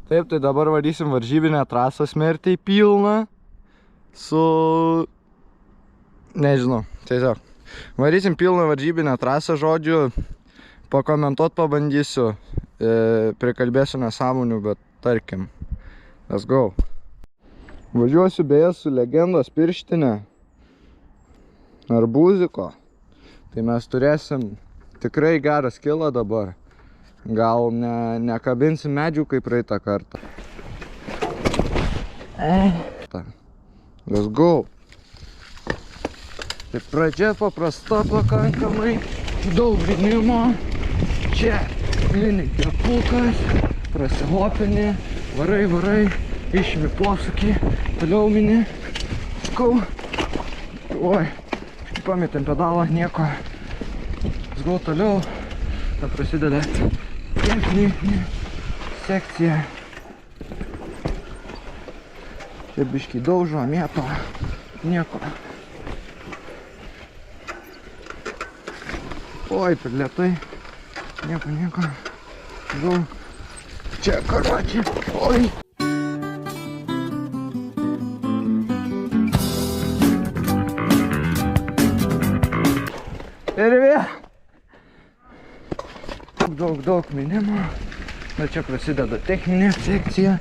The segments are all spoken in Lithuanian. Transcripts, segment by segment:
Taip, tai dabar varysim varžybinę trasą smertiai pilną su... Nežinau, tiesiog. Varysim pilną varžybinę trasą, žodžiu, pakomentuot pabandysiu, prikalbėsiu nesąmonių, bet tarkim, let's go. Važiuosiu beje su legendos pirštinė arbūziko, tai mes turėsim tikrai gerą skilą dabar. Gal nekabinsim medžių kaip praeitą kartą. Let's go. Tai pradžia paprasta pakankamai, daug vinimo. Čia mini kepukas, prasihopini, varai, išimi posūkį, toliau mini. Skau. Oi, pametėm pedalą, nieko. Skau toliau. Ta prasideda techninė sekcija. Čia biškį daužo, mėto, nieko. Oi, per lėtai. Nieko. Gal. Čia, karočią. Oi. Ir vėl. Daug minimo. Bet čia prasideda techninė sekcija.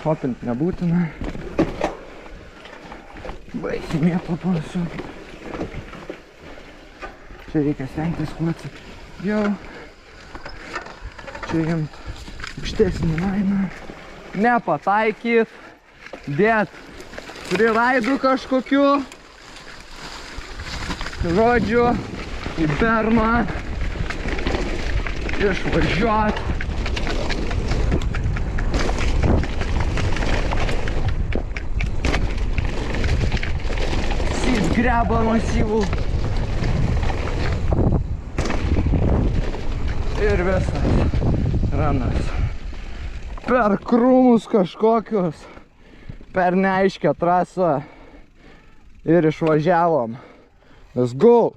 Hopint nebūtina. Baisiai mėto pasiu. Čia reikia stengtis kuo jau. Čia imt aukštesnį lainą. Nepataikyt. Dėt priraidų kažkokiu. Žodžiu, į berną. Išvažiuot. Sys greba masyvų. Ir visas ranas. Per krūmus kažkokius. Per neaiškę trasą. Ir išvažiavom. Let's go.